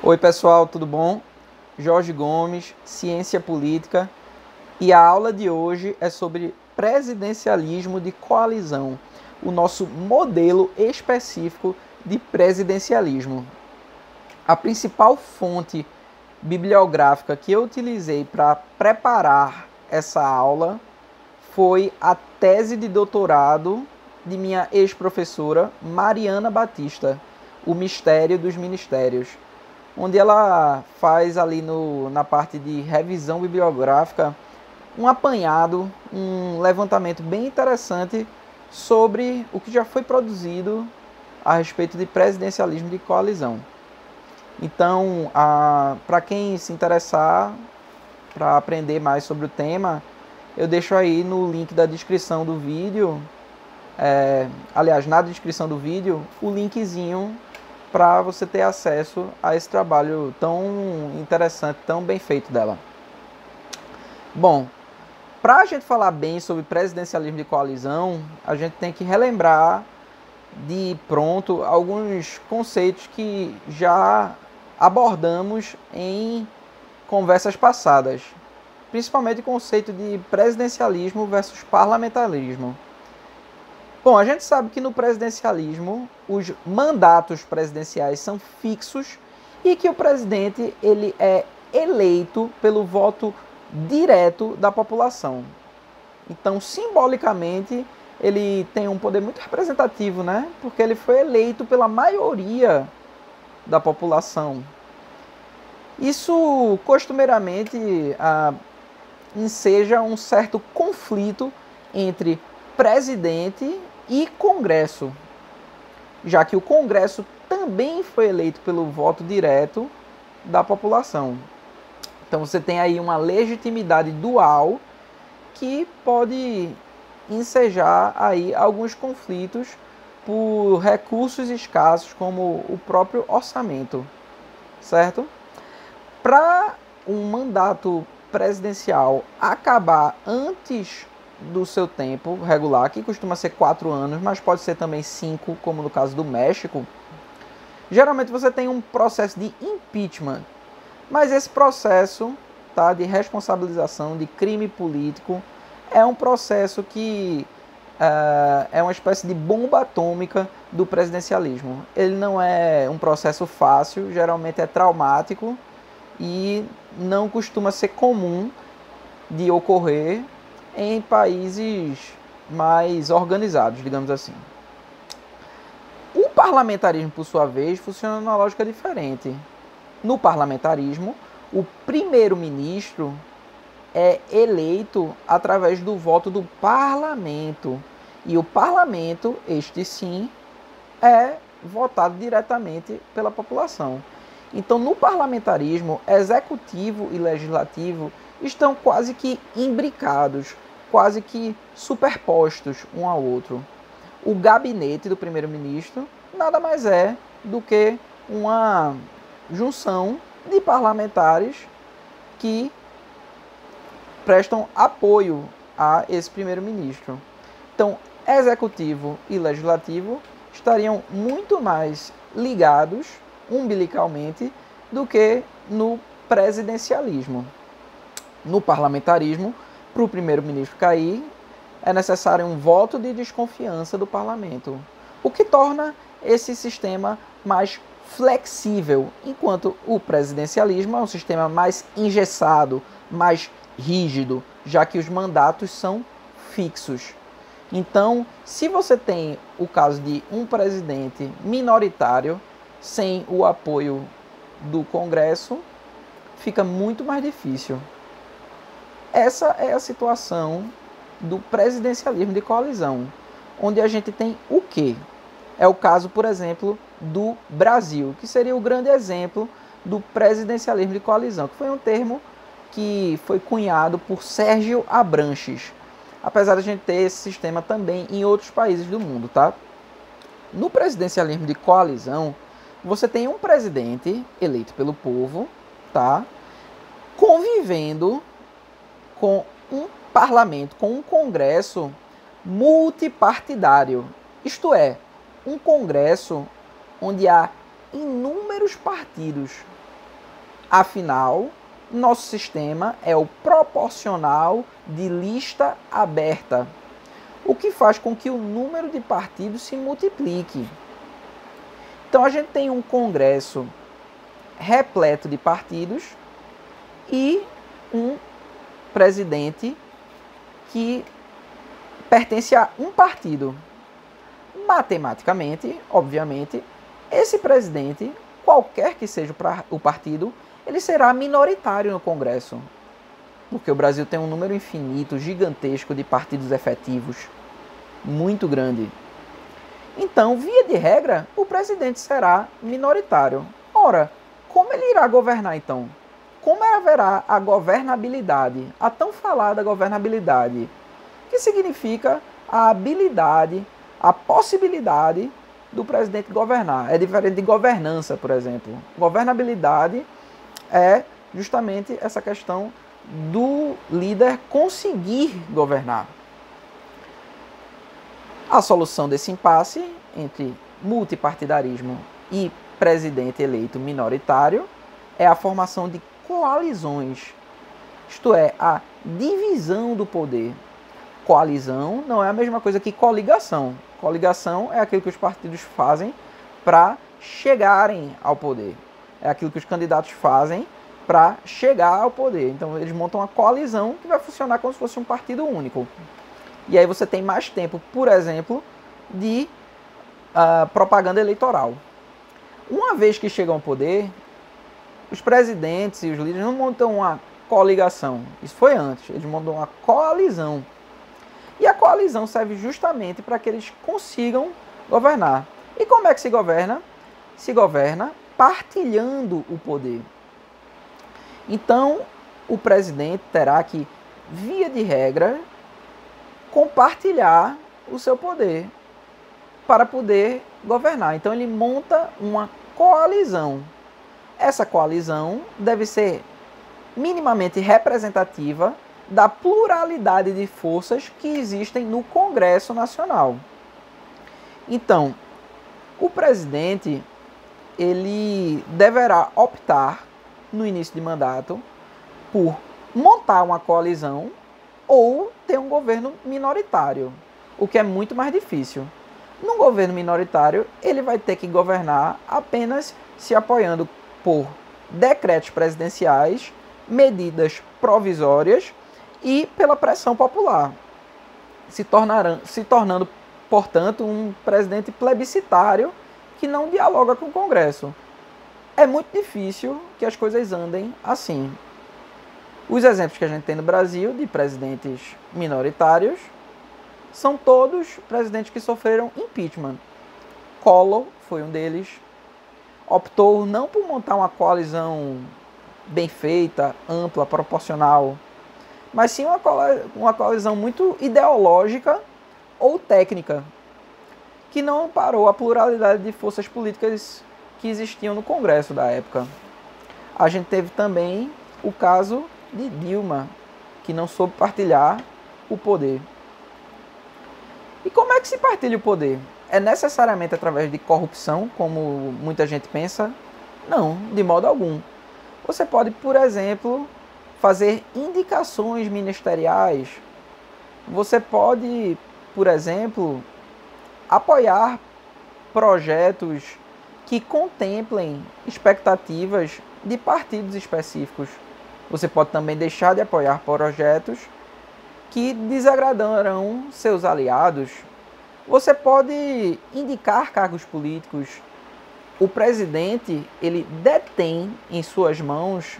Oi pessoal, tudo bom? Jorge Gomes, Ciência Política, e a aula de hoje é sobre presidencialismo de coalizão, o nosso modelo específico de presidencialismo. A principal fonte bibliográfica que eu utilizei para preparar essa aula foi a tese de doutorado de minha ex-professora Mariana Batista, O Mistério dos Ministérios, onde ela faz ali na parte de revisão bibliográfica um apanhado, um levantamento bem interessante sobre o que já foi produzido a respeito de presidencialismo de coalizão. Então, para quem se interessar para aprender mais sobre o tema, eu deixo aí no link da descrição do vídeo, aliás, na descrição do vídeo, o linkzinho para você ter acesso a esse trabalho tão interessante, tão bem feito dela. Bom, para a gente falar bem sobre presidencialismo de coalizão, a gente tem que relembrar de pronto alguns conceitos que já abordamos em conversas passadas, principalmente o conceito de presidencialismo versus parlamentarismo. Bom, a gente sabe que no presidencialismo os mandatos presidenciais são fixos e que o presidente ele é eleito pelo voto direto da população. Então, simbolicamente, ele tem um poder muito representativo, né? Porque ele foi eleito pela maioria da população. Isso costumeiramente enseja um certo conflito entre presidente e Congresso, já que o Congresso também foi eleito pelo voto direto da população. Então você tem aí uma legitimidade dual que pode ensejar aí alguns conflitos por recursos escassos, como o próprio orçamento, certo? Para um mandato presidencial acabar antes do seu tempo regular, que costuma ser 4 anos, mas pode ser também 5, como no caso do México, geralmente você tem um processo de impeachment. Mas esse processo de responsabilização de crime político é um processo que é uma espécie de bomba atômica do presidencialismo. Ele não é um processo fácil, geralmente é traumático e não costuma ser comum de ocorrer em países mais organizados, digamos assim. O parlamentarismo, por sua vez, funciona numa lógica diferente. No parlamentarismo, o primeiro-ministro é eleito através do voto do parlamento. E o parlamento, este sim, é votado diretamente pela população. Então, no parlamentarismo, executivo e legislativo estão quase que imbricados, quase que superpostos um ao outro. O gabinete do primeiro-ministro nada mais é do que uma junção de parlamentares que prestam apoio a esse primeiro-ministro. Então, executivo e legislativo estariam muito mais ligados umbilicalmente do que no presidencialismo. No parlamentarismo, para o primeiro-ministro cair, é necessário um voto de desconfiança do parlamento, o que torna esse sistema mais flexível, enquanto o presidencialismo é um sistema mais engessado, mais rígido, já que os mandatos são fixos. Então, se você tem o caso de um presidente minoritário, sem o apoio do Congresso, fica muito mais difícil. Essa é a situação do presidencialismo de coalizão, onde a gente tem o quê? É o caso, por exemplo, do Brasil, que seria o grande exemplo do presidencialismo de coalizão, que foi um termo que foi cunhado por Sérgio Abranches, apesar de a gente ter esse sistema também em outros países do mundo, tá? No presidencialismo de coalizão, você tem um presidente eleito pelo povo, tá? Convivendo com um parlamento, com um congresso multipartidário, isto é, um congresso onde há inúmeros partidos Afinal, nosso sistema é o proporcional de lista aberta, o que faz com que o número de partidos se multiplique. Então a gente tem um Congresso repleto de partidos e um presidente que pertence a um partido. Matematicamente, obviamente, esse presidente, qualquer que seja o partido, ele será minoritário no Congresso. Porque o Brasil tem um número infinito, gigantesco de partidos efetivos, muito grande. Então, via de regra, o presidente será minoritário. Ora, como ele irá governar então? Como haverá a governabilidade, a tão falada governabilidade, que significa a habilidade, a possibilidade do presidente governar. É diferente de governança, por exemplo. Governabilidade é justamente essa questão do líder conseguir governar. A solução desse impasse entre multipartidarismo e presidente eleito minoritário é a formação de coalizões, isto é, a divisão do poder. Coalizão não é a mesma coisa que coligação. Coligação é aquilo que os partidos fazem para chegarem ao poder. É aquilo que os candidatos fazem para chegar ao poder. Então eles montam uma coalizão que vai funcionar como se fosse um partido único. E aí você tem mais tempo, por exemplo, de propaganda eleitoral. Uma vez que chegam ao poder, os presidentes e os líderes não montam uma coligação. Isso foi antes. Eles montam uma coalizão. E a coalizão serve justamente para que eles consigam governar. E como é que se governa? Se governa partilhando o poder. Então, o presidente terá que, via de regra, compartilhar o seu poder para poder governar. Então, ele monta uma coalizão. Essa coalizão deve ser minimamente representativa da pluralidade de forças que existem no Congresso Nacional. Então, o presidente ele deverá optar, no início de mandato, por montar uma coalizão ou ter um governo minoritário, o que é muito mais difícil. Num governo minoritário, ele vai ter que governar apenas se apoiando por decretos presidenciais, medidas provisórias e pela pressão popular, se tornando, portanto, um presidente plebiscitário que não dialoga com o Congresso. É muito difícil que as coisas andem assim. Os exemplos que a gente tem no Brasil de presidentes minoritários são todos presidentes que sofreram impeachment. Collor foi um deles. Optou não por montar uma coalizão bem feita, ampla, proporcional, mas sim uma coalizão muito ideológica ou técnica, que não amparou a pluralidade de forças políticas que existiam no Congresso da época. A gente teve também o caso de Dilma, que não soube partilhar o poder. E como é que se partilha o poder? É necessariamente através de corrupção, como muita gente pensa? Não, de modo algum. Você pode, por exemplo, fazer indicações ministeriais. Você pode, por exemplo, apoiar projetos que contemplem expectativas de partidos específicos. Você pode também deixar de apoiar projetos que desagradarão seus aliados. Você pode indicar cargos políticos. O presidente, ele detém em suas mãos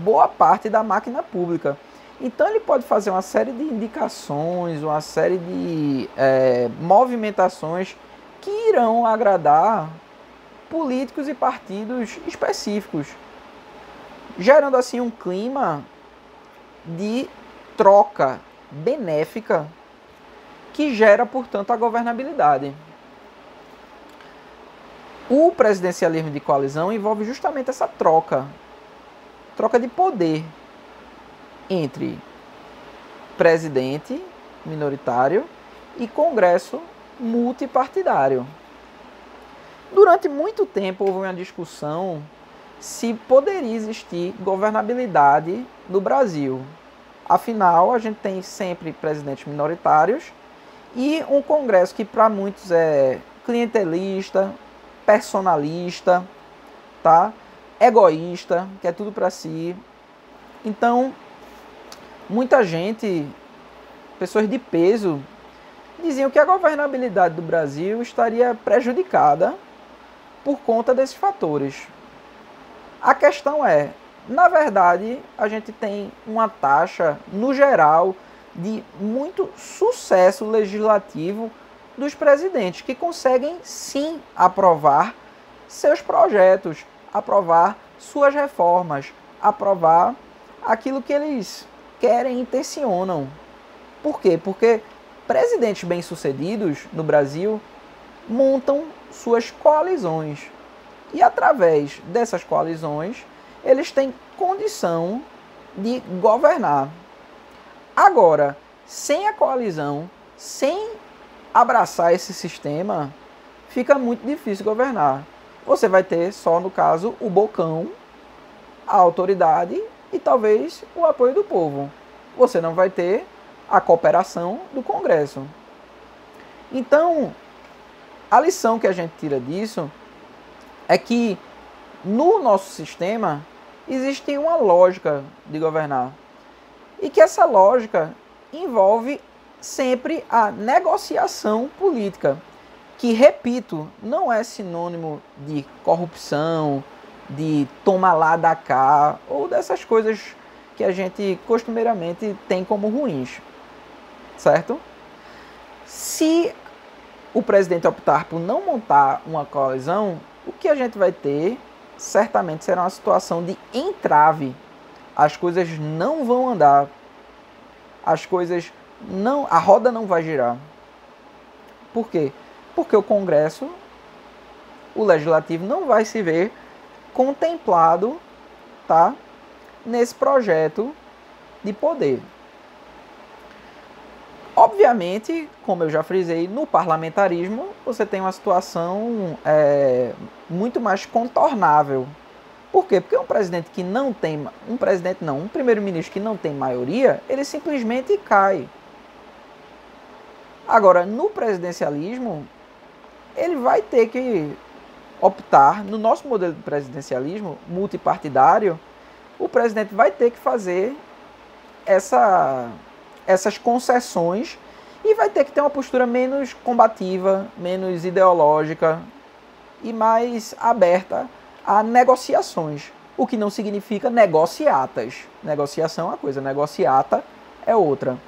boa parte da máquina pública. Então ele pode fazer uma série de indicações, uma série de movimentações que irão agradar políticos e partidos específicos, gerando assim um clima de troca benéfica que gera, portanto, a governabilidade. O presidencialismo de coalizão envolve justamente essa troca de poder entre presidente minoritário e Congresso multipartidário. Durante muito tempo houve uma discussão se poderia existir governabilidade no Brasil. Afinal, a gente tem sempre presidentes minoritários e um Congresso que para muitos é clientelista, personalista, tá? Egoísta, quer tudo para si. Então, muita gente, pessoas de peso, diziam que a governabilidade do Brasil estaria prejudicada por conta desses fatores. A questão é, na verdade, a gente tem uma taxa, no geral, de muito sucesso legislativo dos presidentes, que conseguem sim aprovar seus projetos, aprovar suas reformas, aprovar aquilo que eles querem e intencionam. Por quê? Porque presidentes bem-sucedidos no Brasil montam suas coalizões. E através dessas coalizões, eles têm condição de governar. Agora, sem a coalizão, sem abraçar esse sistema, fica muito difícil governar. Você vai ter só, no caso, o bocão, a autoridade e talvez o apoio do povo. Você não vai ter a cooperação do Congresso. Então, a lição que a gente tira disso é que no nosso sistema existe uma lógica de governar. E que essa lógica envolve sempre a negociação política, que, repito, não é sinônimo de corrupção, de toma lá da cá, ou dessas coisas que a gente costumeiramente tem como ruins, certo? Se o presidente optar por não montar uma coalizão, o que a gente vai ter certamente será uma situação de entrave. As coisas não vão andar, a roda não vai girar. Por quê? Porque o Congresso, o Legislativo, não vai se ver contemplado, tá, nesse projeto de poder. Obviamente, como eu já frisei, no parlamentarismo você tem uma situação muito mais contornável. Por quê? Porque um presidente que não tem, um primeiro-ministro que não tem maioria, ele simplesmente cai. Agora, no presidencialismo, ele vai ter que optar, no nosso modelo de presidencialismo multipartidário, o presidente vai ter que fazer essas concessões e vai ter que ter uma postura menos combativa, menos ideológica e mais aberta a negociações, o que não significa negociatas. Negociação é uma coisa, negociata é outra,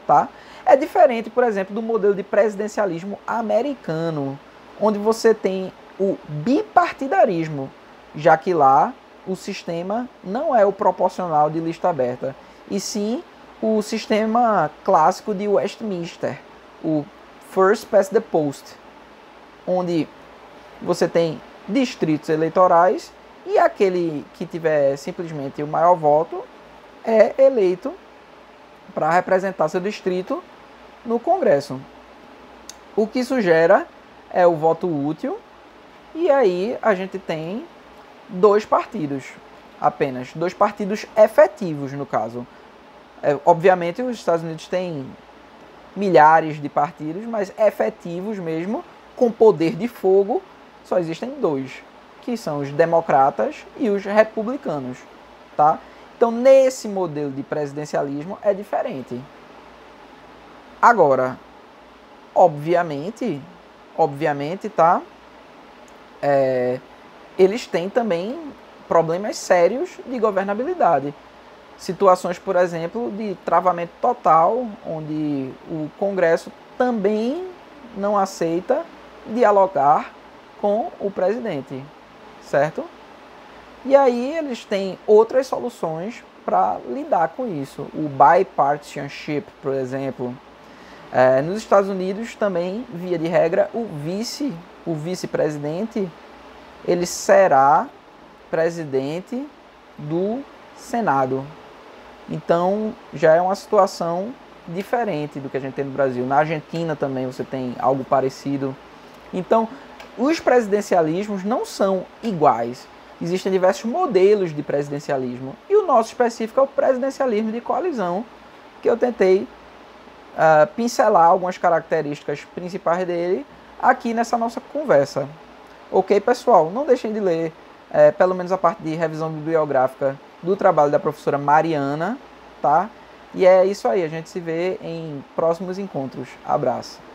tá? É diferente, por exemplo, do modelo de presidencialismo americano, onde você tem o bipartidarismo, já que lá o sistema não é o proporcional de lista aberta, e sim o sistema clássico de Westminster, o First Past the Post, onde você tem distritos eleitorais e aquele que tiver simplesmente o maior voto é eleito para representar seu distrito no Congresso. O que isso gera é o voto útil, e aí a gente tem dois partidos, apenas dois partidos efetivos no caso. Obviamente os Estados Unidos têm milhares de partidos, mas efetivos mesmo, com poder de fogo, só existem dois, que são os democratas e os republicanos, tá? Então, nesse modelo de presidencialismo é diferente. Agora, obviamente, tá? Eles têm também problemas sérios de governabilidade. Situações, por exemplo, de travamento total, onde o Congresso também não aceita dialogar com o presidente, certo? E aí eles têm outras soluções para lidar com isso. O bipartisanship, por exemplo. Nos Estados Unidos também, via de regra, o vice-presidente, ele será presidente do Senado. Então, já é uma situação diferente do que a gente tem no Brasil. Na Argentina também você tem algo parecido. Então, os presidencialismos não são iguais. Existem diversos modelos de presidencialismo. E o nosso específico é o presidencialismo de coalizão, que eu tentei pincelar algumas características principais dele aqui nessa nossa conversa. Ok, pessoal? Não deixem de ler pelo menos a parte de revisão bibliográfica do trabalho da professora Mariana, tá? E é isso aí, a gente se vê em próximos encontros. Abraço!